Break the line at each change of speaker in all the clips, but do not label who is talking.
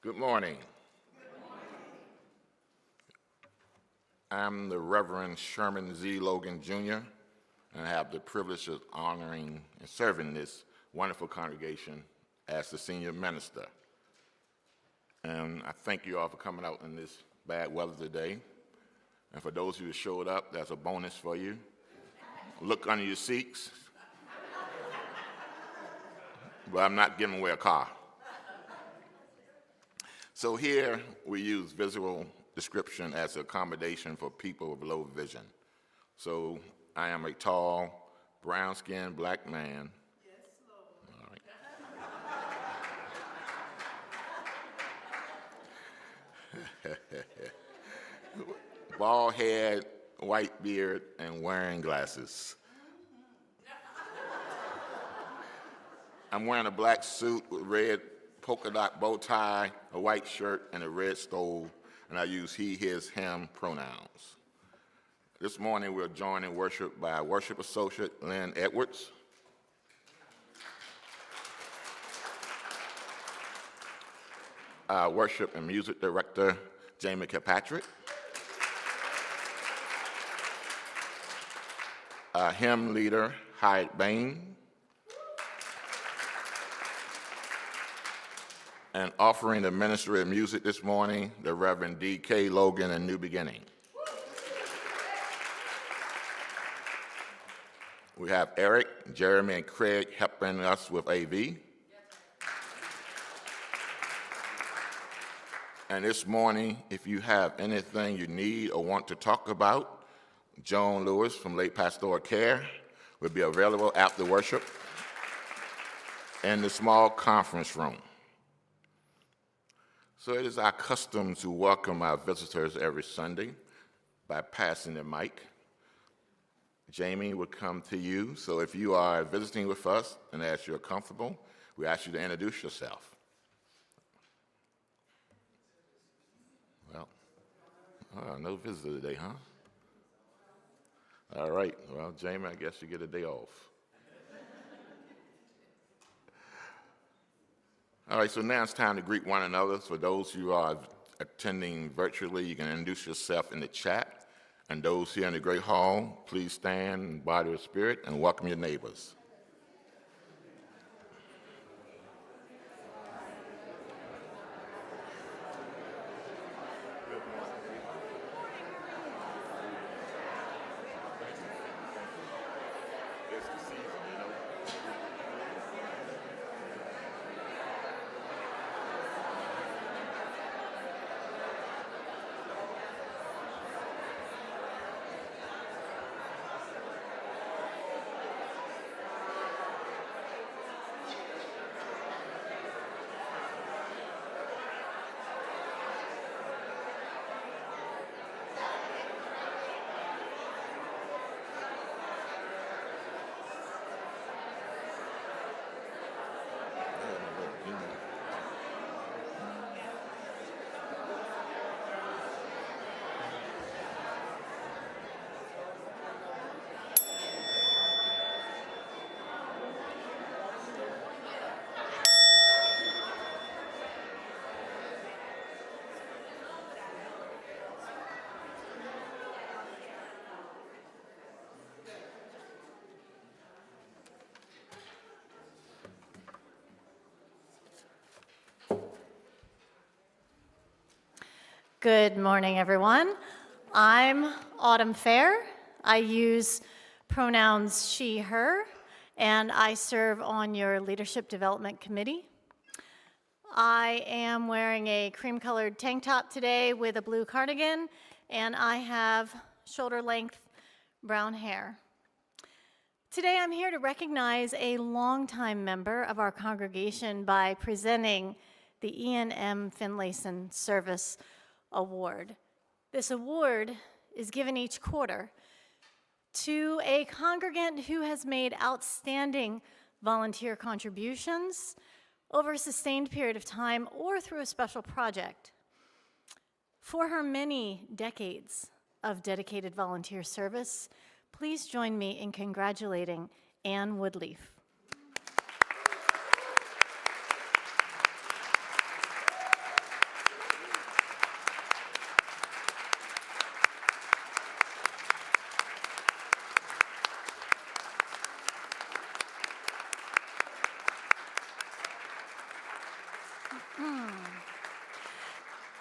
Good morning. I'm the Reverend Sherman Z. Logan, Jr., and I have the privilege of honoring and serving this wonderful congregation as the senior minister. And I thank you all for coming out in this bad weather today. And for those of you who showed up, that's a bonus for you. Look under your seats. But I'm not giving away a car. So here we use visual description as an accommodation for people with low vision. So I am a tall, brown-skinned black man.
Yes, Lord.
All right. Bald head, white beard, and wearing glasses. I'm wearing a black suit with red polka dot bow tie, a white shirt, and a red stole, and I use he, his, him pronouns. This morning we're joined in worship by worship associate Lynn Edwards, worship and music director Jamie Kilpatrick, hymn leader Hyde Bain, and offering the ministry of music this morning, the Reverend D.K. Logan and New Beginning. We have Eric, Jeremy, and Craig helping us with AV. And this morning, if you have anything you need or want to talk about, Joan Lewis from Late Pastoral Care will be available after worship in the small conference room. So it is our custom to welcome our visitors every Sunday by passing the mic. Jamie will come to you. So if you are visiting with us and as you're comfortable, we ask you to introduce yourself. Well, no visitor today, huh? All right. Well, Jamie, I guess you get a day off. All right, so now it's time to greet one another. For those who are attending virtually, you can introduce yourself in the chat. And those here in the Great Hall, please stand in body of spirit and welcome your neighbors.
Good morning, everyone. I'm Autumn Fair. I use pronouns she, her, and I serve on your Leadership Development Committee. I am wearing a cream-colored tank top today with a blue cardigan, and I have shoulder-length brown hair. Today, I'm here to recognize a longtime member of our congregation by presenting the Ian M. Finlayson Service Award. This award is given each quarter to a congregant who has made outstanding volunteer contributions over a sustained period of time or through a special project. For her many decades of dedicated volunteer service, please join me in congratulating Ann Woodleaf.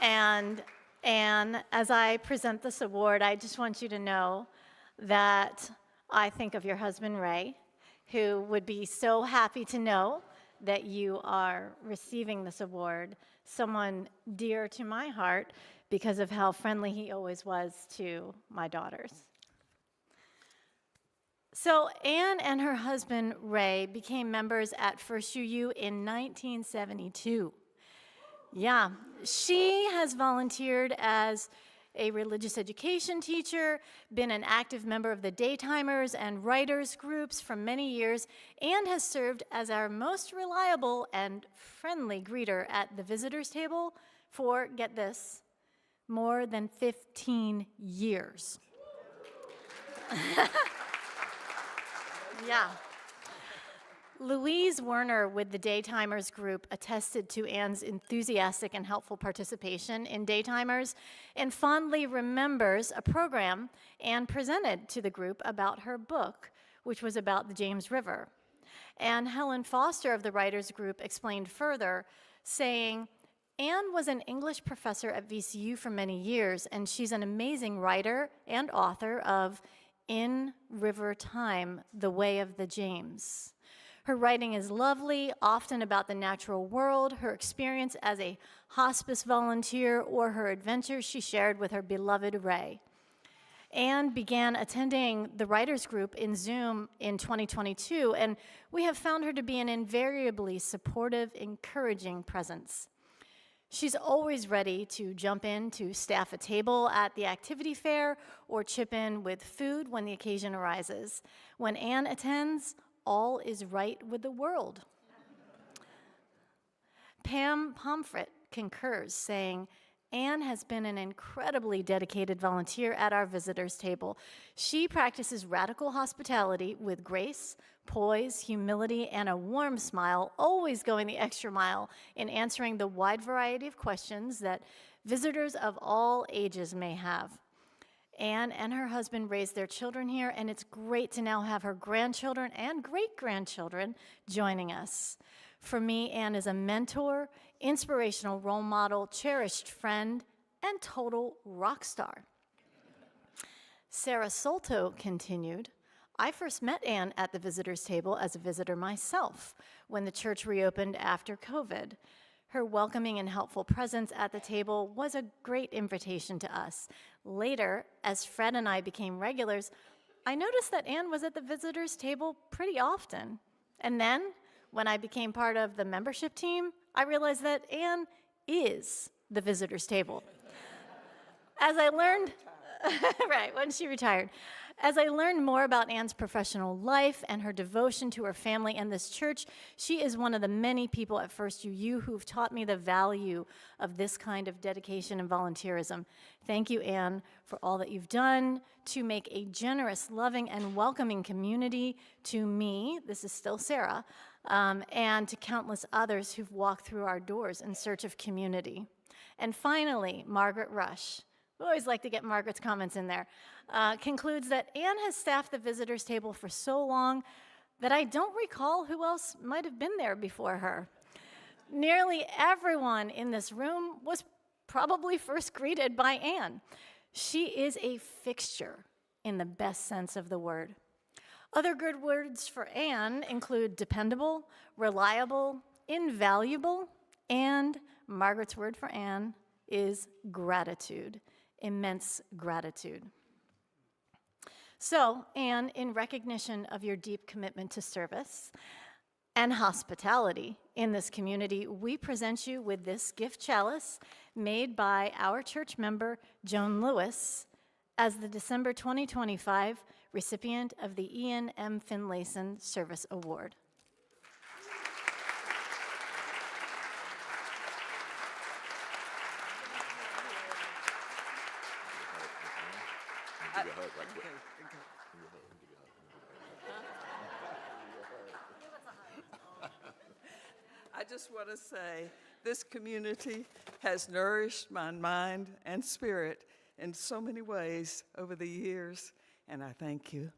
And Anne, as I present this award, I just want you to know that I think of your husband, Ray, who would be so happy to know that you are receiving this award, someone dear to my heart because of how friendly he always was to my daughters. So Anne and her husband, Ray, became members at First UU in 1972. Yeah, she has volunteered as a religious education teacher, been an active member of the Daytimers and writers groups for many years, and has served as our most reliable and friendly greeter at the visitors table for, get this, more than 15 years. Yeah. Louise Werner with the Daytimers group attested to Anne's enthusiastic and helpful participation in Daytimers and fondly remembers a program Anne presented to the group about her book, which was about the James River. And Helen Foster of the writers group explained further, saying, Anne was an English professor at VCU for many years, and she's an amazing writer and author of In River Time, The Way of the James. Her writing is lovely, often about the natural world, her experience as a hospice volunteer, or her adventures she shared with her beloved Ray. Anne began attending the writers group in Zoom in 2022, and we have found her to be an invariably supportive, encouraging presence. She's always ready to jump in to staff a table at the activity fair or chip in with food when the occasion arises. When Anne attends, all is right with the world. Pam Pomfret concurs, saying, Anne has been an incredibly dedicated volunteer at our visitors table. She practices radical hospitality with grace, poise, humility, and a warm smile, always going the extra mile in answering the wide variety of questions that visitors of all ages may have. Anne and her husband raised their children here, and it's great to now have her grandchildren and great-grandchildren joining us. For me, Anne is a mentor, inspirational role model, cherished friend, and total rock star. Sarah Solto continued, I first met Anne at the visitors table as a visitor myself when the church reopened after COVID. Her welcoming and helpful presence at the table was a great invitation to us. Later, as Fred and I became regulars, I noticed that Anne was at the visitors table pretty often. And then, when I became part of the membership team, I realized that Anne is the visitors table. As I learned, right, when she retired. As I learned more about Anne's professional life and her devotion to her family and this church, she is one of the many people at First UU who've taught me the value of this kind of dedication and volunteerism. Thank you, Anne, for all that you've done to make a generous, loving, and welcoming community to me, this is still Sarah, and to countless others who've walked through our doors in search of community. And finally, Margaret Rush. We always like to get Margaret's comments in there. Concludes that Anne has staffed the visitors table for so long that I don't recall who else might have been there before her. Nearly everyone in this room was probably first greeted by Anne. She is a fixture in the best sense of the word. Other good words for Anne include dependable, reliable, invaluable, and Margaret's word for Anne is gratitude. Immense gratitude. So, Anne, in recognition of your deep commitment to service and hospitality in this community, we present you with this gift chalice made by our church member, Joan Lewis, as the December 2025 recipient of the Ian M. Finlayson Service Award.
Give you a hug right quick.
I just want to say this community has nourished my mind and spirit in so many ways over the years, and I thank you.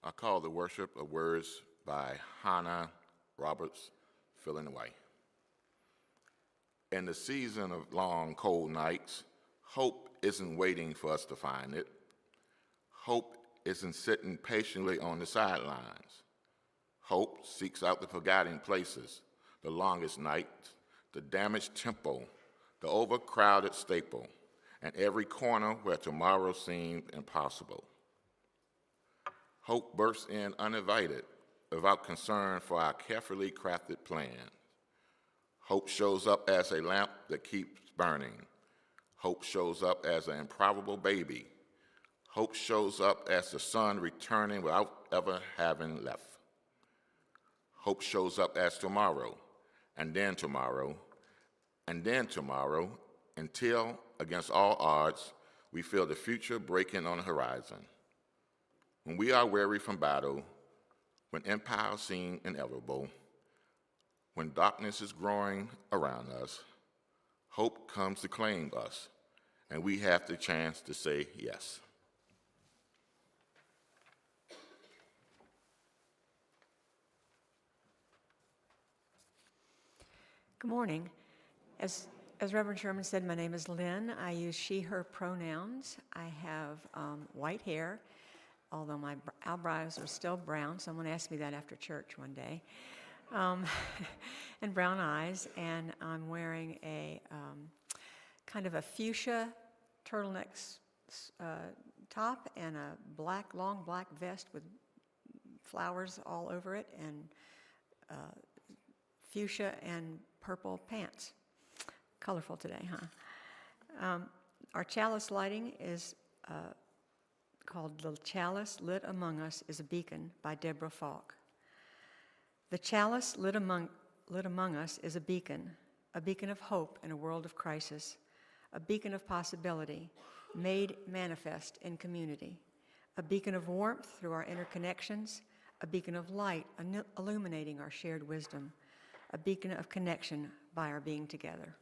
I call the worship of words by Hannah Roberts, fill in the way. In the season of long, cold nights, hope isn't waiting for us to find it. Hope isn't sitting patiently on the sidelines. Hope seeks out the forgotten places, the longest nights, the damaged tempo, the overcrowded staple, and every corner where tomorrow seemed impossible. Hope bursts in uninvited, without concern for our carefully crafted plan. Hope shows up as a lamp that keeps burning. Hope shows up as an improbable baby. Hope shows up as the sun returning without ever having left. Hope shows up as tomorrow, and then tomorrow, and then tomorrow, until, against all odds, we feel the future breaking on the horizon. When we are weary from battle, when empires seem inevitable, when darkness is growing around us, hope comes to claim us, and we have the chance to say yes.
Good morning. As Reverend Sherman said, my name is Lynn. I use she, her pronouns. I have white hair, although my eyebrows are still brown. Someone asked me that after church one day. And brown eyes, and I'm wearing a kind of a fuchsia turtleneck top and a long black vest with flowers all over it, and fuchsia and purple pants. Colorful today, huh? Our chalice lighting is called "The Chalice Lit Among Us is a Beacon" by Deborah Falk. The chalice lit among us is a beacon of hope in a world of crisis, a beacon of possibility made manifest in community, a beacon of warmth through our interconnections, a beacon of light illuminating our shared wisdom, a beacon of connection by our being together.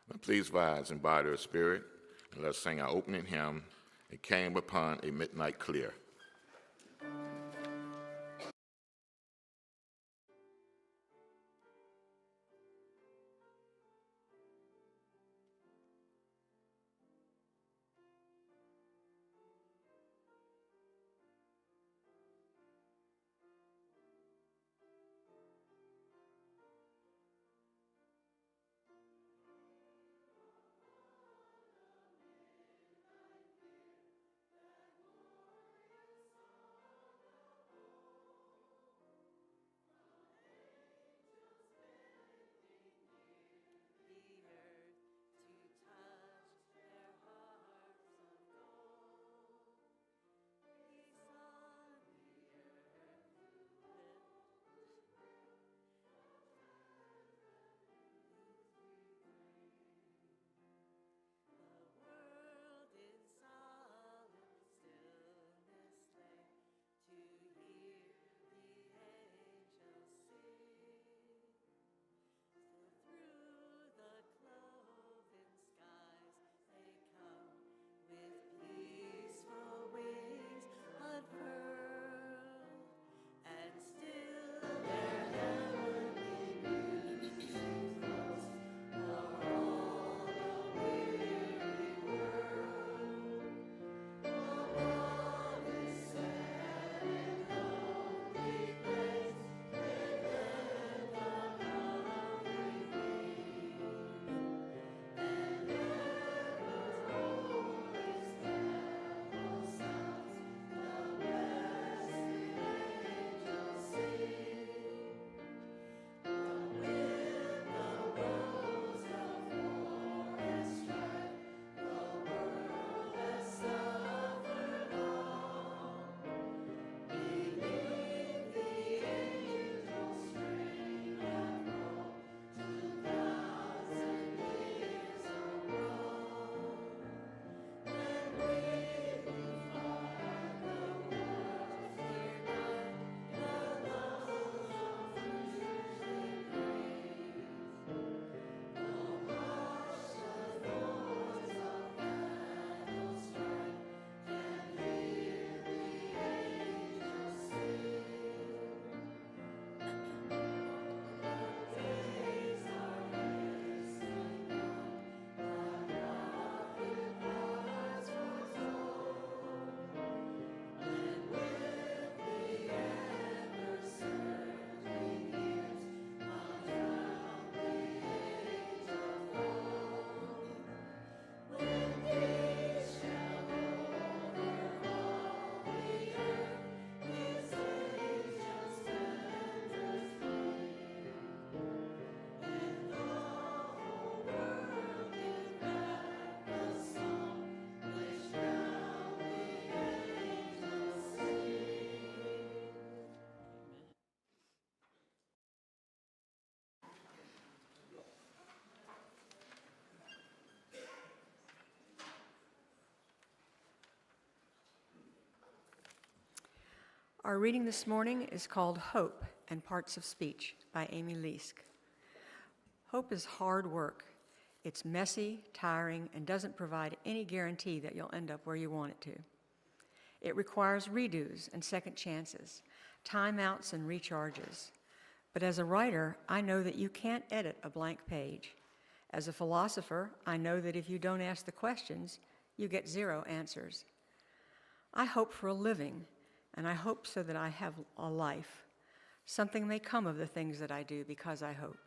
Now please rise in body or spirit, and let's sing our opening hymn, "It Came Upon a Midnight Clear."
Our reading this morning is called Hope and Parts of Speech by Amy Leask. Hope is hard work. It's messy, tiring, and doesn't provide any guarantee that you'll end up where you want it to. It requires redos and second chances, timeouts and recharges. But as a writer, I know that you can't edit a blank page. As a philosopher, I know that if you don't ask the questions, you get zero answers. I hope for a living, and I hope so that I have a life. Something may come of the things that I do because I hope.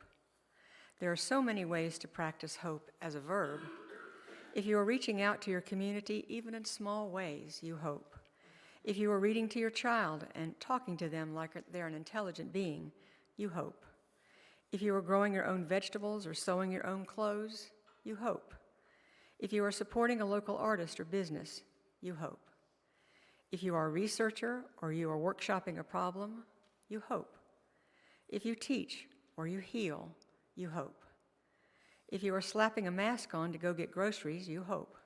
There are so many ways to practice hope as a verb. If you are reaching out to your community, even in small ways, you hope. If you are reading to your child and talking to them like they're an intelligent being, you hope. If you are growing your own vegetables or sewing your own clothes, you hope. If you are supporting a local artist or business, you hope. If you are a researcher or you are workshopping a problem, you hope. If you teach or you heal, you hope. If you are slapping a mask on to go get groceries, you hope.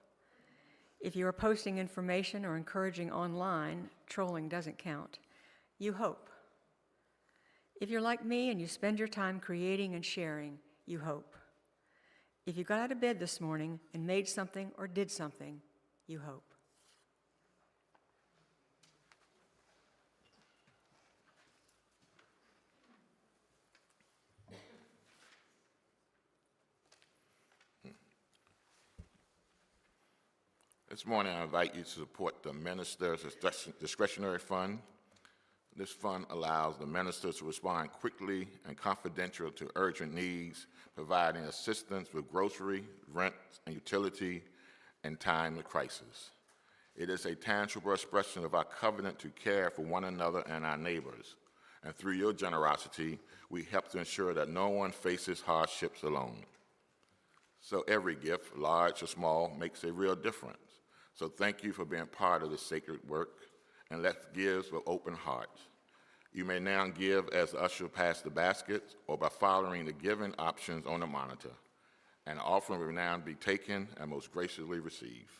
If you are posting information or encouraging online, trolling doesn't count, you hope. If you're like me and you spend your time creating and sharing, you hope. If you got out of bed this morning and made something or did something, you hope.
This morning, I invite you to support the Minister's Discretionary Fund. This fund allows the ministers to respond quickly and confidential to urgent needs, providing assistance with grocery, rent, and utility in time of crisis. It is a tangible expression of our covenant to care for one another and our neighbors. And through your generosity, we help to ensure that no one faces hardships alone. So every gift, large or small, makes a real difference. So thank you for being part of this sacred work, and let's give with open hearts. You may now give as the usher pass the baskets or by following the giving options on the monitor. An offering will now be taken and most graciously received.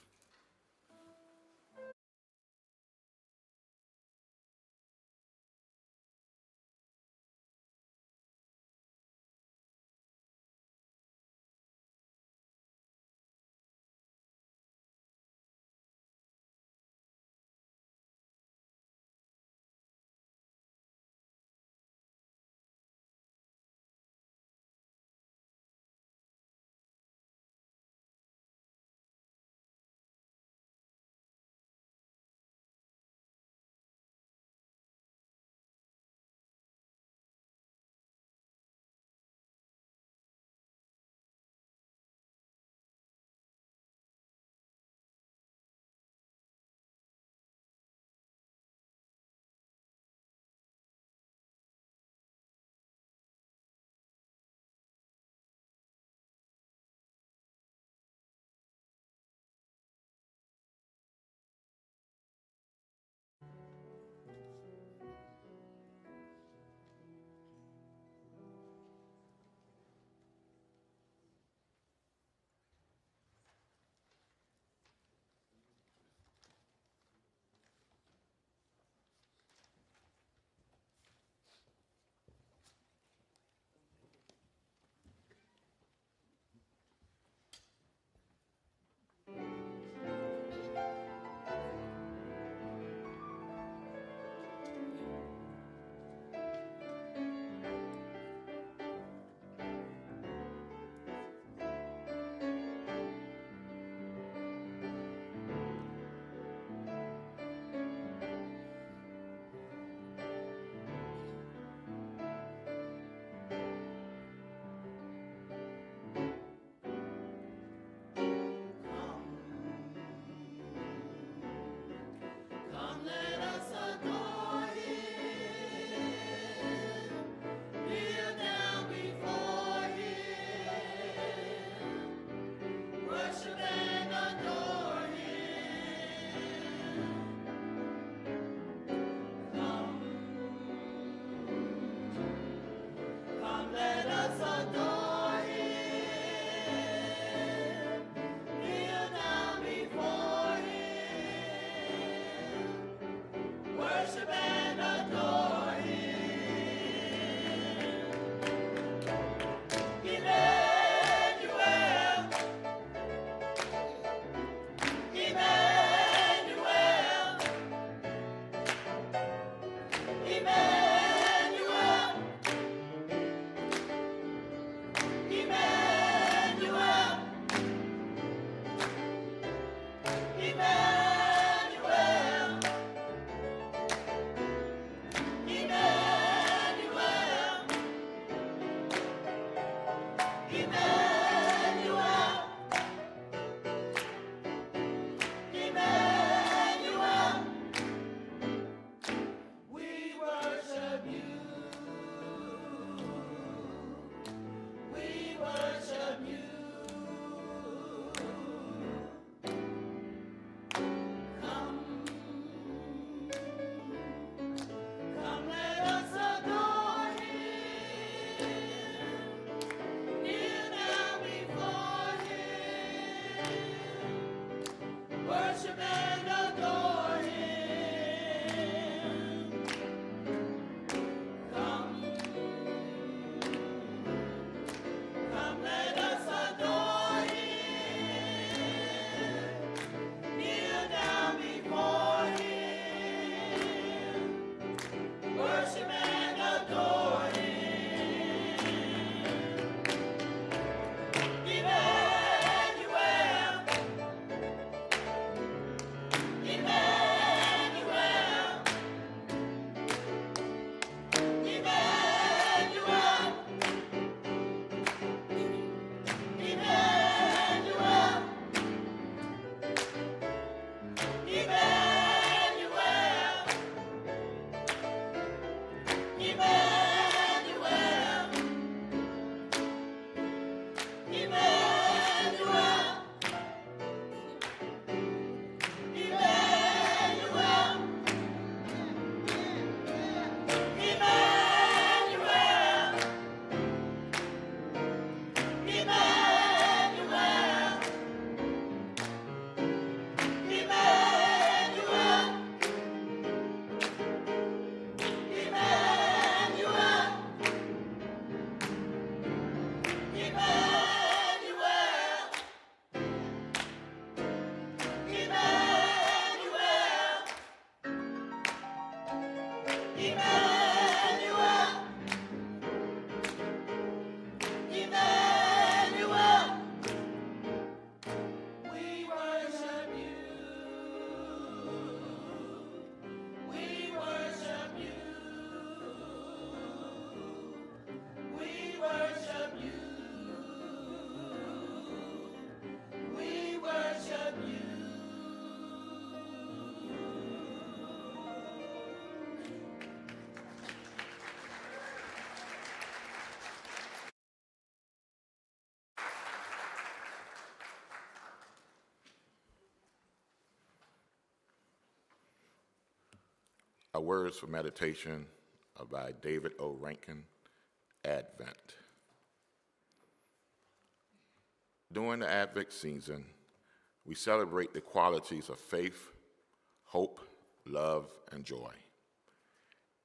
Our words for meditation are by David O. Rankin, Advent. During the Advent season, we celebrate the qualities of faith, hope, love, and joy.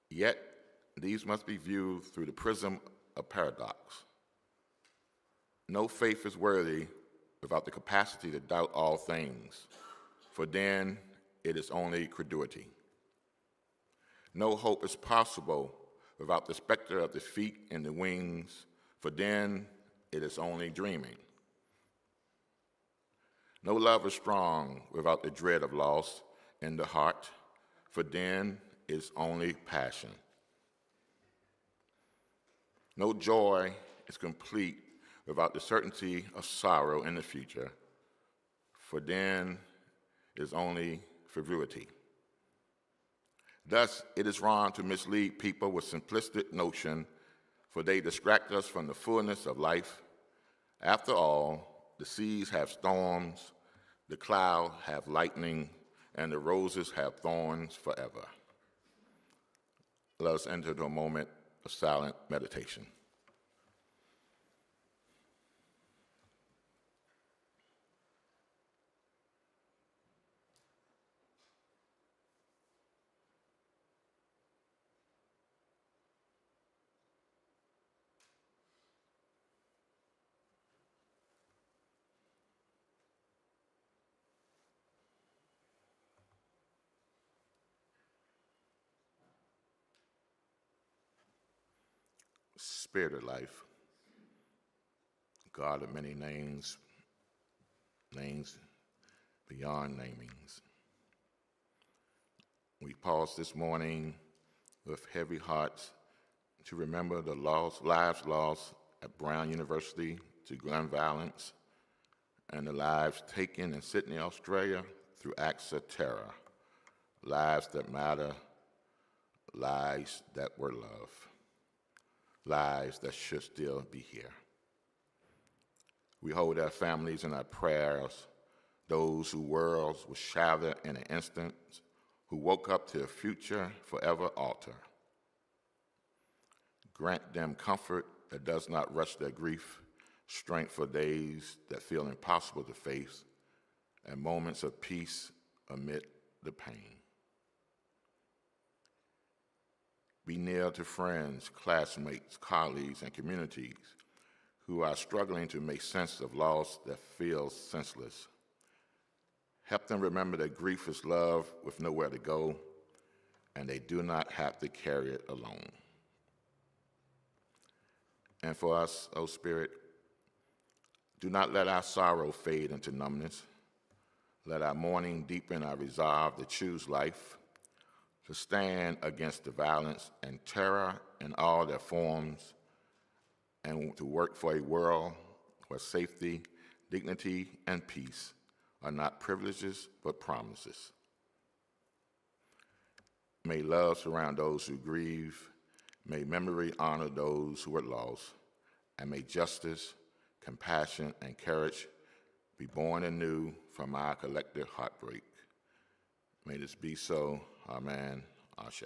Yet, these must be viewed through the prism of paradox. No faith is worthy without the capacity to doubt all things, for then it is only credulity. No hope is possible without the specter of the feet and the wings, for then it is only dreaming. No love is strong without the dread of loss in the heart, for then it is only passion. No joy is complete without the certainty of sorrow in the future, for then it is only frivolity. Thus, it is wrong to mislead people with simplistic notion, for they distract us from the fullness of life. After all, the seas have storms, the clouds have lightning, and the roses have thorns forever. Let us enter into a moment of silent meditation. Spirit of life, God of many names, names beyond namings. We pause this morning with heavy hearts to remember the lives lost at Brown University to gun violence, and the lives taken in Sydney, Australia through acts of terror. Lives that matter, lives that were loved, lives that should still be here. We hold our families in our prayers, those whose worlds were shattered in an instant, who woke up to a future forever altered. Grant them comfort that does not rush their grief, strength for days that feel impossible to face, and moments of peace amid the pain. Be near to friends, classmates, colleagues, and communities who are struggling to make sense of loss that feels senseless. Help them remember that grief is love with nowhere to go, and they do not have to carry it alone. And for us, O Spirit, do not let our sorrow fade into numbness. Let our mourning deepen our resolve to choose life, to stand against the violence and terror in all their forms, and to work for a world where safety, dignity, and peace are not privileges but promises. May love surround those who grieve, may memory honor those who are lost, and may justice, compassion, and courage be born anew from our collective heartbreak. May this be so. Amen. Ashe.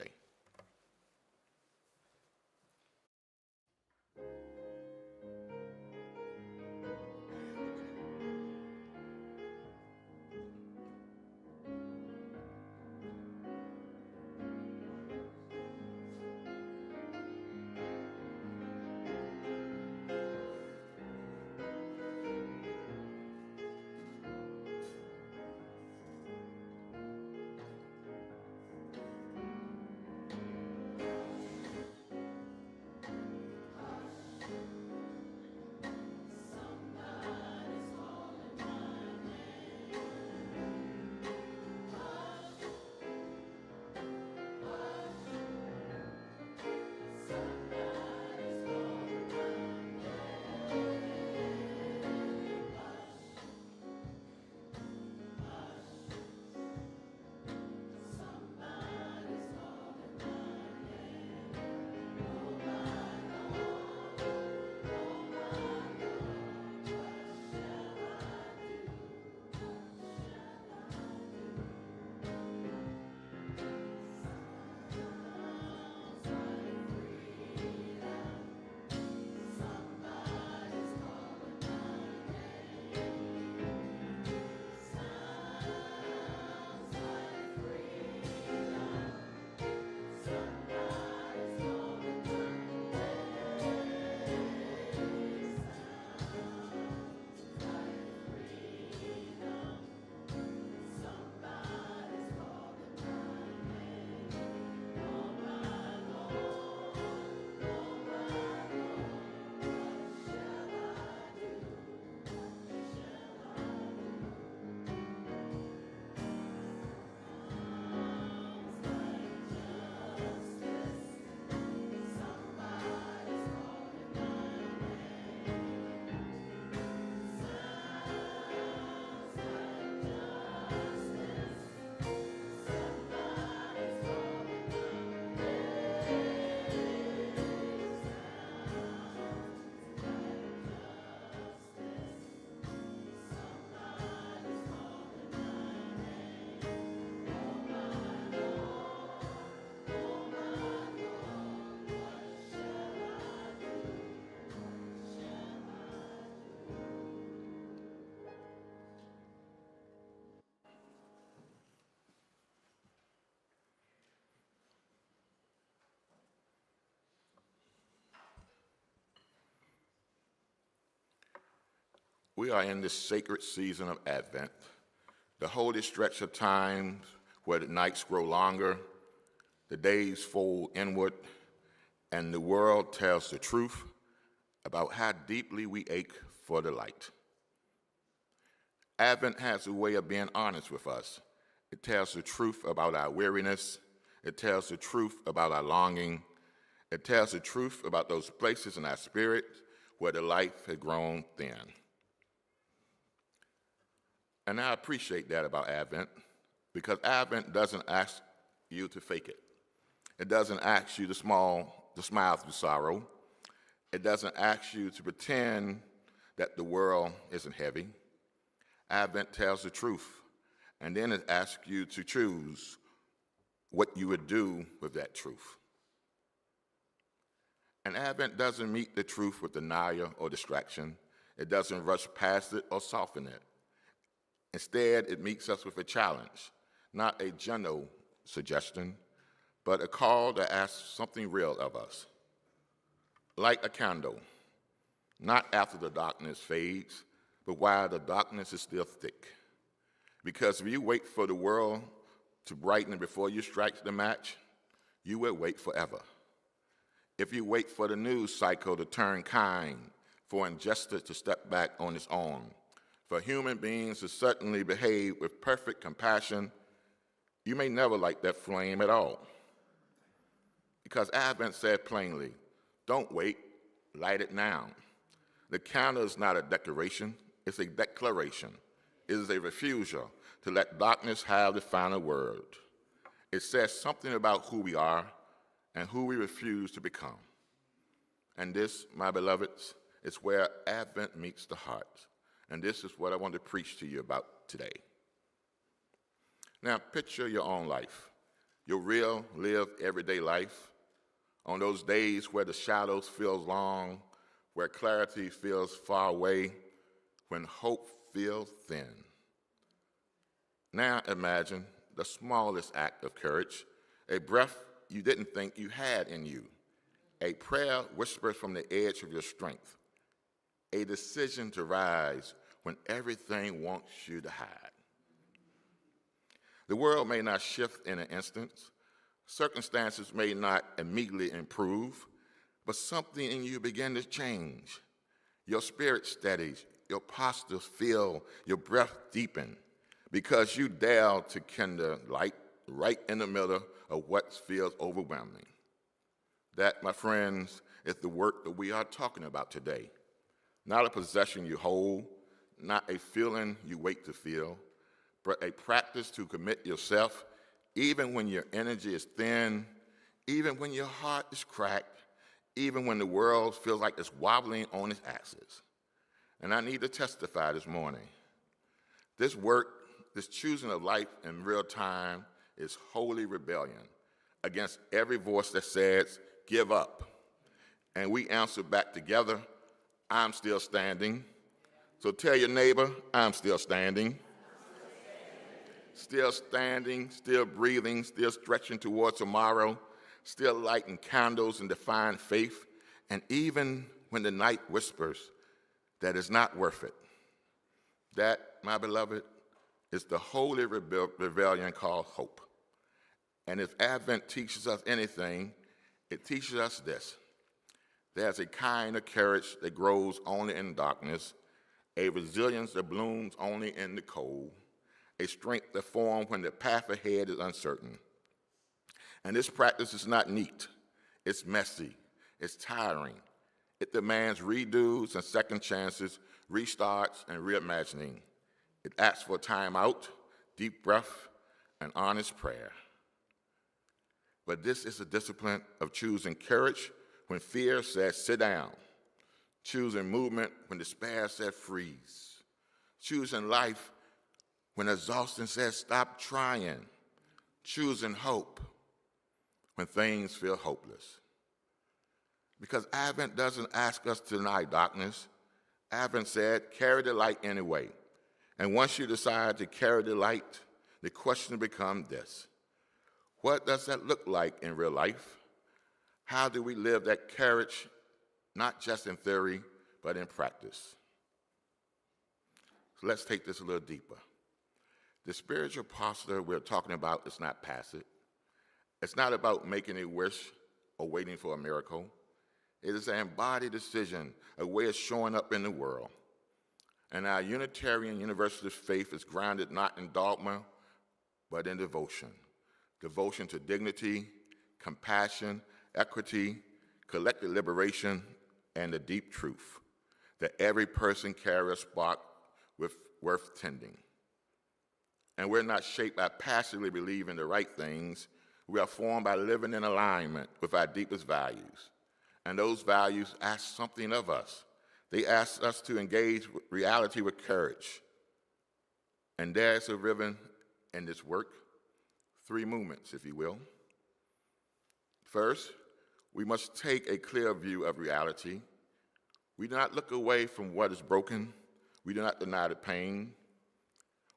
We are in this sacred season of Advent, the holy stretch of time where the nights grow longer, the days fold inward, and the world tells the truth about how deeply we ache for the light. Advent has a way of being honest with us. It tells the truth about our weariness. It tells the truth about our longing. It tells the truth about those places in our spirit where the life had grown thin. And I appreciate that about Advent, because Advent doesn't ask you to fake it. It doesn't ask you to smile through sorrow. It doesn't ask you to pretend that the world isn't heavy. Advent tells the truth, and then it asks you to choose what you would do with that truth. And Advent doesn't meet the truth with denial or distraction. It doesn't rush past it or soften it. Instead, it meets us with a challenge, not a gentle suggestion, but a call that asks something real of us. Like a candle, not after the darkness fades, but while the darkness is still thick. Because if you wait for the world to brighten before you strike the match, you will wait forever. If you wait for the news cycle to turn kind, for injustice to step back on its own, for human beings to certainly behave with perfect compassion, you may never light that flame at all. Because Advent said plainly, don't wait, light it now. The candle is not a decoration, it's a declaration. It is a refusal to let darkness have the final word. It says something about who we are and who we refuse to become. And this, my beloveds, is where Advent meets the heart. And this is what I want to preach to you about today. Now, picture your own life, your real, lived, everyday life, on those days where the shadows feel long, where clarity feels far away, when hope feels thin. Now imagine the smallest act of courage, a breath you didn't think you had in you, a prayer whispered from the edge of your strength, a decision to rise when everything wants you to hide. The world may not shift in an instant, circumstances may not immediately improve, but something in you begins to change. Your spirit steadies, your postures feel, your breath deepen, because you dare to kindle light right in the middle of what feels overwhelming. That, my friends, is the work that we are talking about today. Not a possession you hold, not a feeling you wait to feel, but a practice to commit yourself even when your energy is thin, even when your heart is cracked, even when the world feels like it's wobbling on its axis. And I need to testify this morning. This work, this choosing of life in real time, is holy rebellion against every voice that says, give up. And we answer back together, I'm still standing. So tell your neighbor, I'm still standing. Still standing, still breathing, still stretching toward tomorrow, still lighting candles and defying faith, and even when the night whispers that it's not worth it. That, my beloved, is the holy rebellion called hope. And if Advent teaches us anything, it teaches us this. There's a kind of courage that grows only in darkness, a resilience that blooms only in the cold, a strength that forms when the path ahead is uncertain. And this practice is not neat. It's messy. It's tiring. It demands redos and second chances, restarts and reimagining. It asks for time out, deep breath, and honest prayer. But this is a discipline of choosing courage when fear says sit down, choosing movement when despair says freeze, choosing life when exhaustion says stop trying, choosing hope when things feel hopeless. Because Advent doesn't ask us to deny darkness. Advent said, carry the light anyway. And once you decide to carry the light, the question becomes this. What does that look like in real life? How do we live that courage, not just in theory, but in practice? So let's take this a little deeper. The spiritual posture we're talking about is not passive. It's not about making a wish or waiting for a miracle. It is an embodied decision, a way of showing up in the world. And our Unitarian Universalist faith is grounded not in dogma, but in devotion. Devotion to dignity, compassion, equity, collective liberation, and the deep truth. that every person carries a spark worth tending. And we're not shaped by passively believing the right things. We are formed by living in alignment with our deepest values. And those values ask something of us. They ask us to engage with reality with courage. And there's a ribbon in this work, 3 movements, if you will. First, we must take a clear view of reality. We do not look away from what is broken. We do not deny the pain.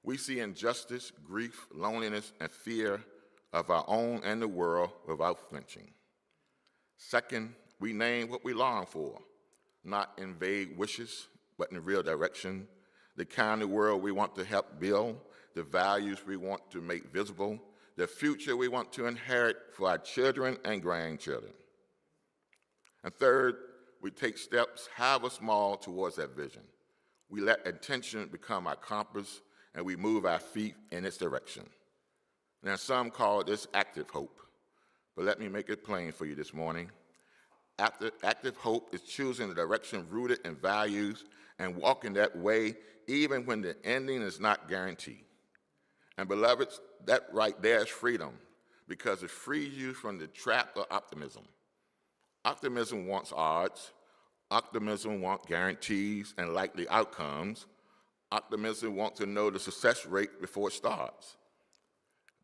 We see injustice, grief, loneliness, and fear of our own and the world without flinching. Second, we name what we long for, not in vague wishes, but in real direction, the kind of world we want to help build, the values we want to make visible, the future we want to inherit for our children and grandchildren. And third, we take steps, however small, towards that vision. We let intention become our compass, and we move our feet in its direction. Now, some call this active hope, but let me make it plain for you this morning. Active hope is choosing the direction rooted in values and walking that way even when the ending is not guaranteed. And beloveds, that right there is freedom, because it frees you from the trap of optimism. Optimism wants odds. Optimism wants guarantees and likely outcomes. Optimism wants to know the success rate before it starts.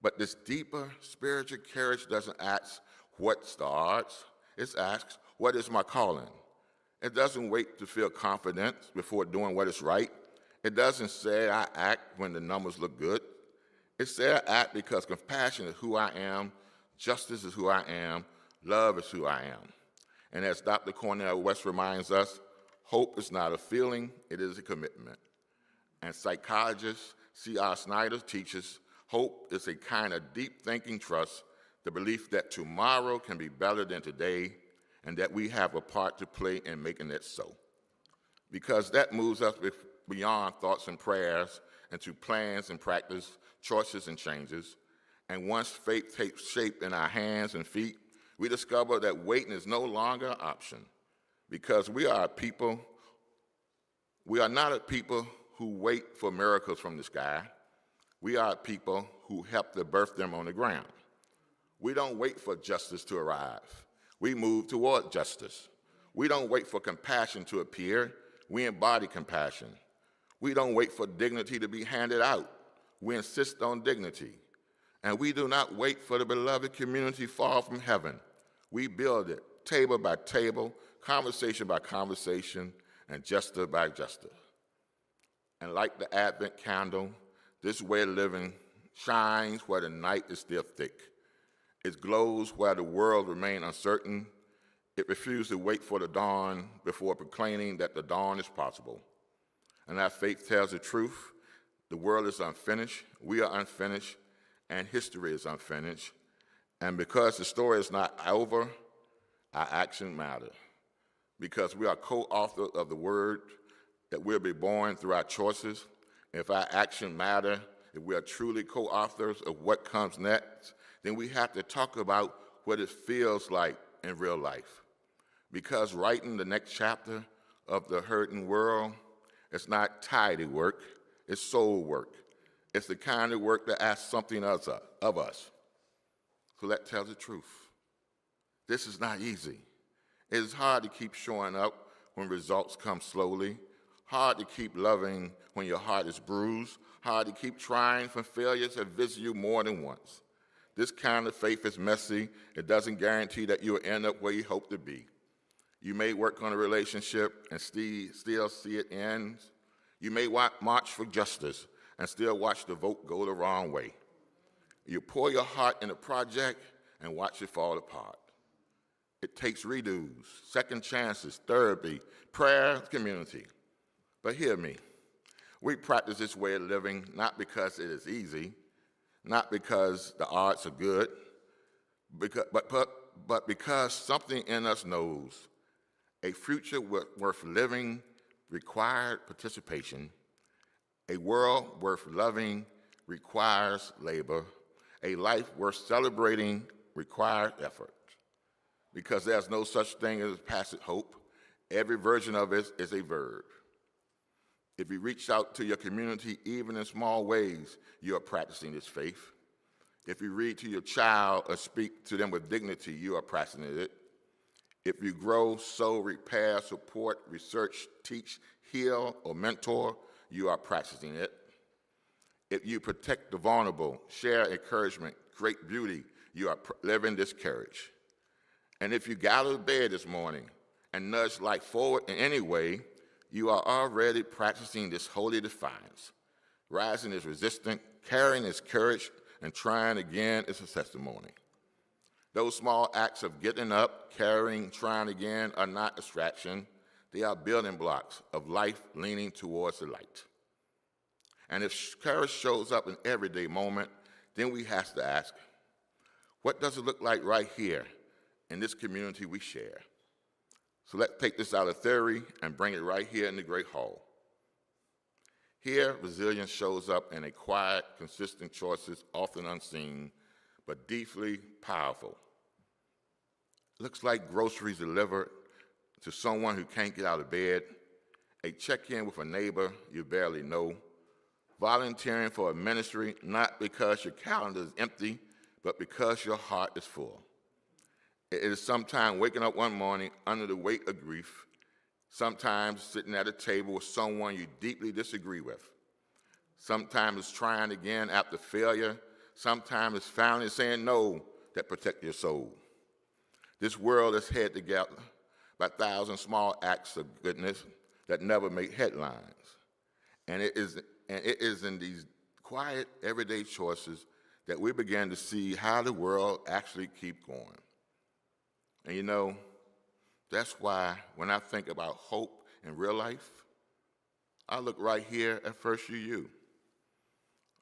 But this deeper spiritual courage doesn't ask what starts. It asks, what is my calling? It doesn't wait to feel confident before doing what is right. It doesn't say I act when the numbers look good. It says I act because compassion is who I am, justice is who I am, love is who I am. And as Dr. Cornel West reminds us, hope is not a feeling, it is a commitment. And psychologist C.R. Snyder teaches hope is a kind of deep thinking trust, the belief that tomorrow can be better than today and that we have a part to play in making it so. Because that moves us beyond thoughts and prayers into plans and practice, choices and changes. And once faith takes shape in our hands and feet, we discover that waiting is no longer an option, because we are not a people who wait for miracles from the sky. We are a people who help to birth them on the ground. We don't wait for justice to arrive. We move toward justice. We don't wait for compassion to appear. We embody compassion. We don't wait for dignity to be handed out. We insist on dignity. And we do not wait for the beloved community fall from heaven. We build it, table by table, conversation by conversation, and justice by justice. And like the Advent candle, this way of living shines where the night is still thick. It glows where the world remains uncertain. It refuses to wait for the dawn before proclaiming that the dawn is possible. And our faith tells the truth. The world is unfinished, we are unfinished, and history is unfinished. And because the story is not over, our action matters. Because we are co-authors of the word that we'll be born through our choices. If our action matter, if we are truly co-authors of what comes next, then we have to talk about what it feels like in real life. Because writing the next chapter of the hurting world is not tidy work, it's soul work. It's the kind of work that asks something of us. So let's tell the truth. This is not easy. It is hard to keep showing up when results come slowly, hard to keep loving when your heart is bruised, hard to keep trying when failures have visited you more than once. This kind of faith is messy. It doesn't guarantee that you'll end up where you hope to be. You may work on a relationship and still see it end. You may march for justice and still watch the vote go the wrong way. You pour your heart in a project and watch it fall apart. It takes redos, second chances, therapy, prayer, community. But hear me, we practice this way of living not because it is easy, not because the odds are good, but because something in us knows a future worth living required participation. A world worth loving requires labor. A life worth celebrating requires effort. Because there's no such thing as passive hope. Every version of it is a verb. If you reach out to your community, even in small ways, you are practicing this faith. If you read to your child or speak to them with dignity, you are practicing it. If you grow, sow, repair, support, research, teach, heal, or mentor, you are practicing it. If you protect the vulnerable, share encouragement, create beauty, you are living this courage. And if you got out of bed this morning and nudge life forward in any way, you are already practicing this holy defiance. Rising is resistant, carrying is courage, and trying again is a testimony. Those small acts of getting up, carrying, trying again are not distraction. They are building blocks of life leaning towards the light. And if courage shows up in everyday moment, then we have to ask, what does it look like right here in this community we share? So let's take this out of theory and bring it right here in the Great Hall. Here, resilience shows up in a quiet, consistent choices, often unseen, but deeply powerful. Looks like groceries delivered to someone who can't get out of bed, a check-in with a neighbor you barely know, volunteering for a ministry not because your calendar is empty, but because your heart is full. It is sometimes waking up one morning under the weight of grief, sometimes sitting at a table with someone you deeply disagree with. Sometimes it's trying again after failure. Sometimes it's finally saying no that protect your soul. This world is held together by 1,000 small acts of goodness that never make headlines. And it is in these quiet, everyday choices that we begin to see how the world actually keeps going. And you know, that's why when I think about hope in real life, I look right here at First UU.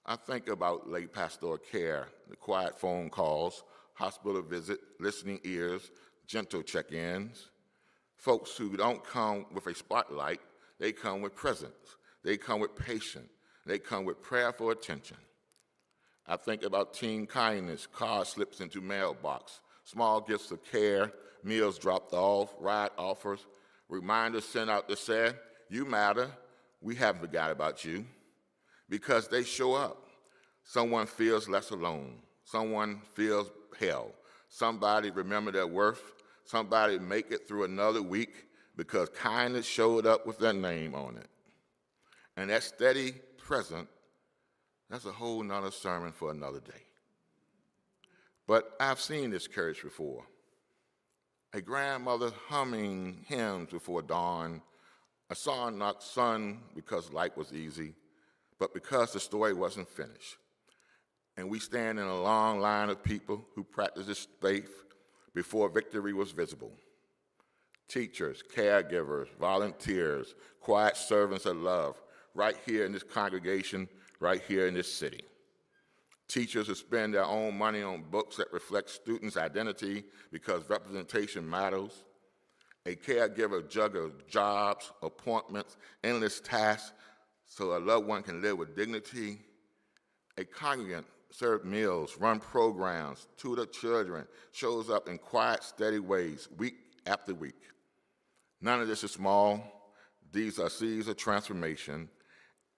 I think about late pastoral care, the quiet phone calls, hospital visit, listening ears, gentle check-ins. Folks who don't come with a spotlight, they come with presence. They come with patience. They come with prayerful attention. I think about teen kindness, car slips into mailbox, small gifts of care, meals dropped off, ride offers, reminders sent out that say, you matter, we haven't forgot about you. Because they show up. Someone feels less alone. Someone feels held. Somebody remember their worth. Somebody make it through another week because kindness showed up with their name on it. And that steady present, that's a whole nother sermon for another day. But I've seen this courage before. A grandmother humming hymns before dawn, a song not sung because life was easy, but because the story wasn't finished. And we stand in a long line of people who practice this faith before victory was visible. Teachers, caregivers, volunteers, quiet servants of love, right here in this congregation, right here in this city. Teachers who spend their own money on books that reflect students' identity because representation matters. A caregiver juggles jobs, appointments, endless tasks so a loved one can live with dignity. A congregant serves meals, run programs, tutor children, shows up in quiet, steady ways, week after week. None of this is small. These are seeds of transformation.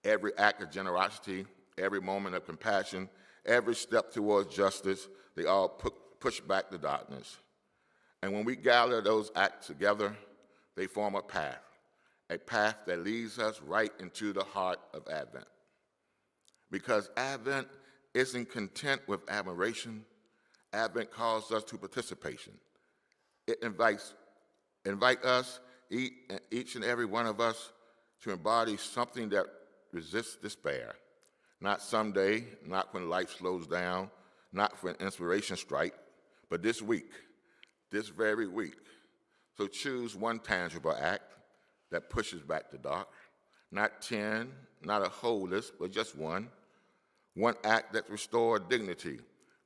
Every act of generosity, every moment of compassion, every step towards justice, they all push back the darkness. And when we gather those acts together, they form a path that leads us right into the heart of Advent. Because Advent isn't content with admiration. Advent calls us to participation. It invites us, each and every one of us, to embody something that resists despair. Not someday, not when life slows down, not when inspiration strikes, but this week, this very week. So choose one tangible act that pushes back the dark. Not 10, not a whole list, but just one. One act that restores dignity.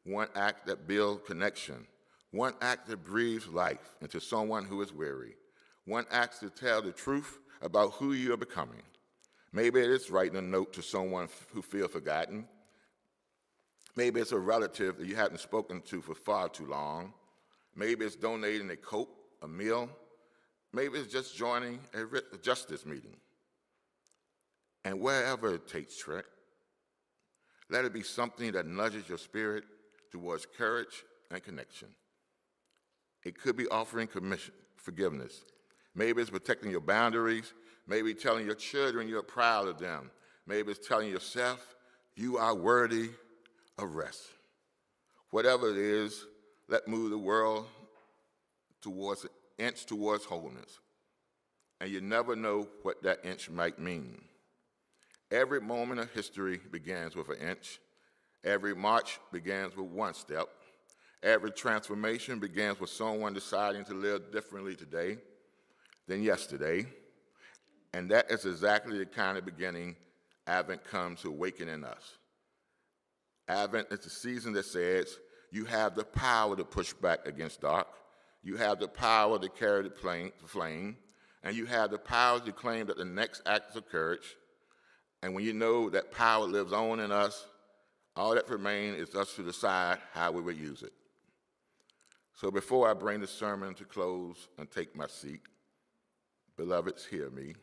One act that builds connection. One act that breathes life into someone who is weary. One act to tell the truth about who you are becoming. Maybe it is writing a note to someone who feels forgotten. Maybe it's a relative that you haven't spoken to for far too long. Maybe it's donating a coat, a meal. Maybe it's just joining a justice meeting. And wherever it takes Trent, let it be something that nudges your spirit towards courage and connection. It could be offering forgiveness. Maybe it's protecting your boundaries. Maybe telling your children you're proud of them. Maybe it's telling yourself you are worthy of rest. Whatever it is, let's move the world towards an inch towards wholeness. And you never know what that inch might mean. Every moment of history begins with an inch. Every march begins with one step. Every transformation begins with someone deciding to live differently today than yesterday. And that is exactly the kind of beginning Advent comes to awaken in us. Advent is the season that says you have the power to push back against dark. You have the power to carry the flame. And you have the power to claim that the next act is of courage. And when you know that power lives on in us, all that remains is us to decide how we will use it. So before I bring the sermon to close and take my seat, beloveds, hear me.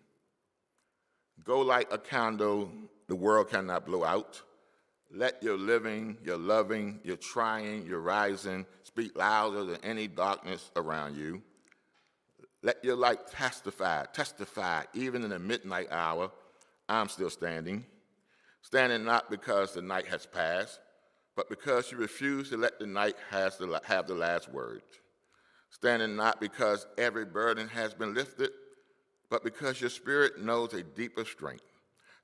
Go like a candle the world cannot blow out. Let your living, your loving, your trying, your rising speak louder than any darkness around you. Let your light testify, even in the midnight hour, I'm still standing. Standing not because the night has passed, but because you refuse to let the night have the last word. Standing not because every burden has been lifted, but because your spirit knows a deeper strength.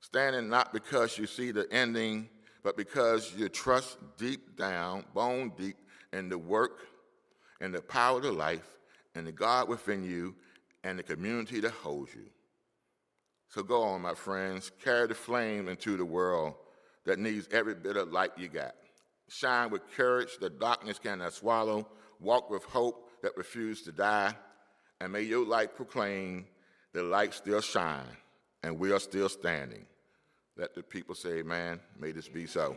Standing not because you see the ending, but because you trust deep down, bone deep, in the work and the power of life and the God within you and the community that holds you. So go on, my friends, carry the flame into the world that needs every bit of light you got. Shine with courage that darkness cannot swallow. Walk with hope that refuses to die. And may your light proclaim the light still shine and we are still standing. Let the people say amen. May this be so.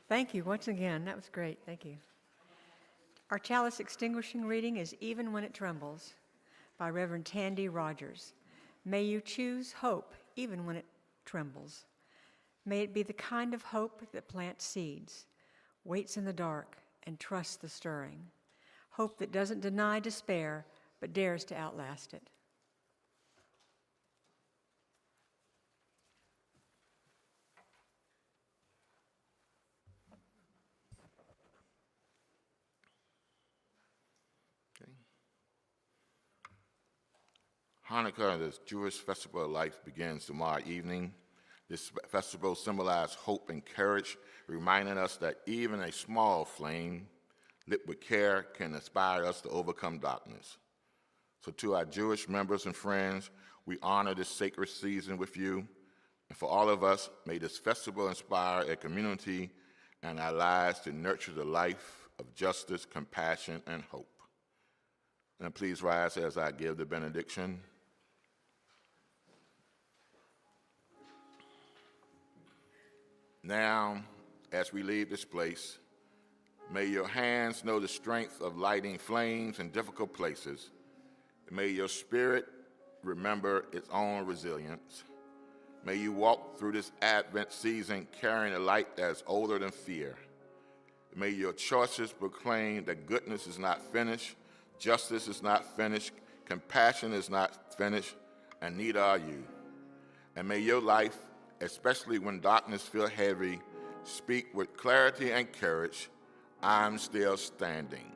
Thank you once again. That was great. Thank you. Our chalice extinguishing reading is Even When It Trembles by Reverend Tandy Rogers. May you choose hope even when it trembles. May it be the kind of hope that plants seeds, waits in the dark, and trusts the stirring. Hope that doesn't deny despair, but dares to outlast it.
Hanukkah, the Jewish festival of life, begins tomorrow evening. This festival symbolizes hope and courage, reminding us that even a small flame lit with care can inspire us to overcome darkness. So to our Jewish members and friends, we honor this sacred season with you. And for all of us, may this festival inspire a community and our lives to nurture the life of justice, compassion, and hope. And please rise as I give the benediction. Now, as we leave this place, may your hands know the strength of lighting flames in difficult places. May your spirit remember its own resilience. May you walk through this Advent season carrying a light that is older than fear. May your choices proclaim that goodness is not finished, justice is not finished, compassion is not finished, and neither are you. And may your life, especially when darkness feels heavy, speak with clarity and courage. I'm still standing.